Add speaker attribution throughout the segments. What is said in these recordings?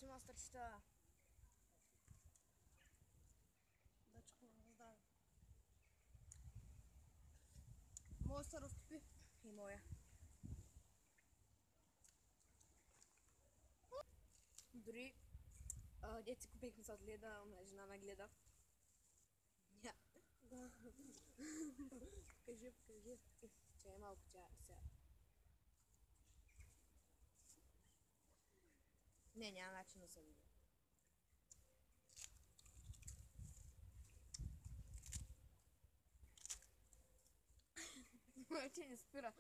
Speaker 1: Здравейте, мастърчета!
Speaker 2: Дачко, здраве. Може да се разтопи.
Speaker 1: И моя. Дори дет си купихме сладледа, жена нагледа. Да. Покажи. Чай малко, тя сега. Не, няма начин да се види. Вече не спира.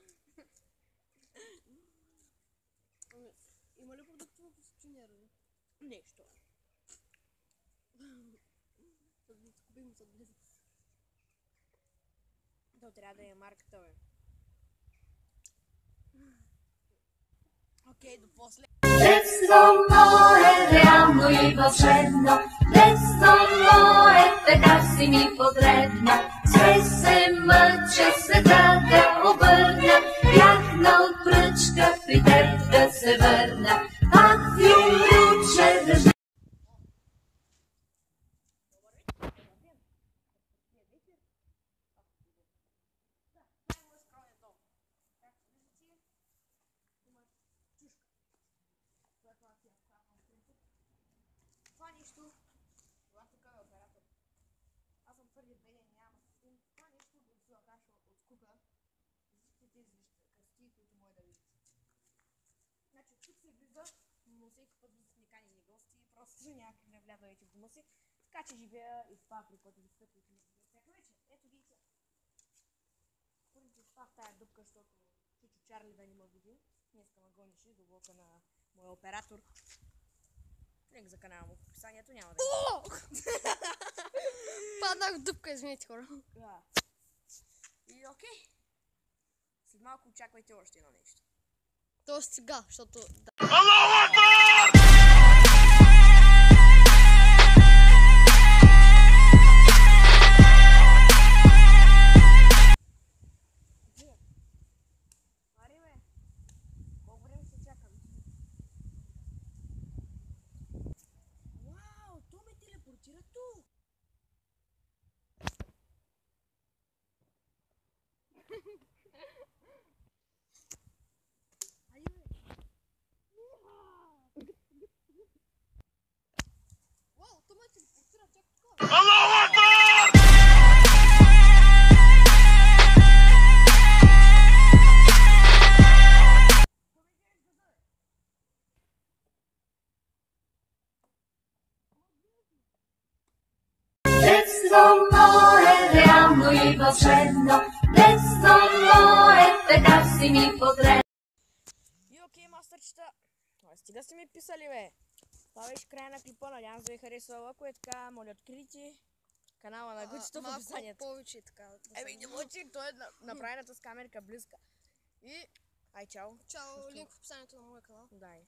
Speaker 2: Има ли продуктово посочиниране?
Speaker 1: Нещо.
Speaker 2: Купим сладледа.
Speaker 1: То трябва да е марката, бе. Окей, до после.
Speaker 3: Детство мое реално и вълшебно, детство мое така си ми потребно. Все се мъча света да обърна, бях на отпръчка при теб да се върна. Пак ви умруче дъжда.
Speaker 1: Това нещо, това тук е оператор. Аз съм твърде беден, нямам син. Това нещо да се окаша от скука. Всички тези кръсти, които може да видите. Значи тук се влиза, но всеки път не кани ни гости, просто някак не вляза вече в дома си. Така че живея и това при който виждате, които не живеят всяка вечер. Ето ги и тя. Първите това в тая дупка, защото чичо Чарли да не ме види. Днеска ме гонеше до блока на моя оператор. Линк за канала му в описанието няма да е.
Speaker 2: Паднах в дупка, извинете хора.
Speaker 1: Да. И окей. След малко очаквайте още едно нещо.
Speaker 2: Тоест сега, защото...
Speaker 1: Мари, бе. Колко време се чакам? Вау, то ме телепортира тук. Айде, бе.
Speaker 2: Вау, то ме телепортира чак така.
Speaker 3: Детство мое реално и вълшебно, детство мое така си ми потребно.
Speaker 1: И окей, мастърчета. Стига сте ми писали, бе. Това беше края на клипа, надявам се да ви харесва. Ако е така, моля открийте канала на Гучето в описанието.
Speaker 2: Малко повече така.
Speaker 1: Еми, не мълчи, той е направената с камерка близка. И, ай, чао.
Speaker 2: Чао, линк в описанието на моя канал.
Speaker 1: Дай.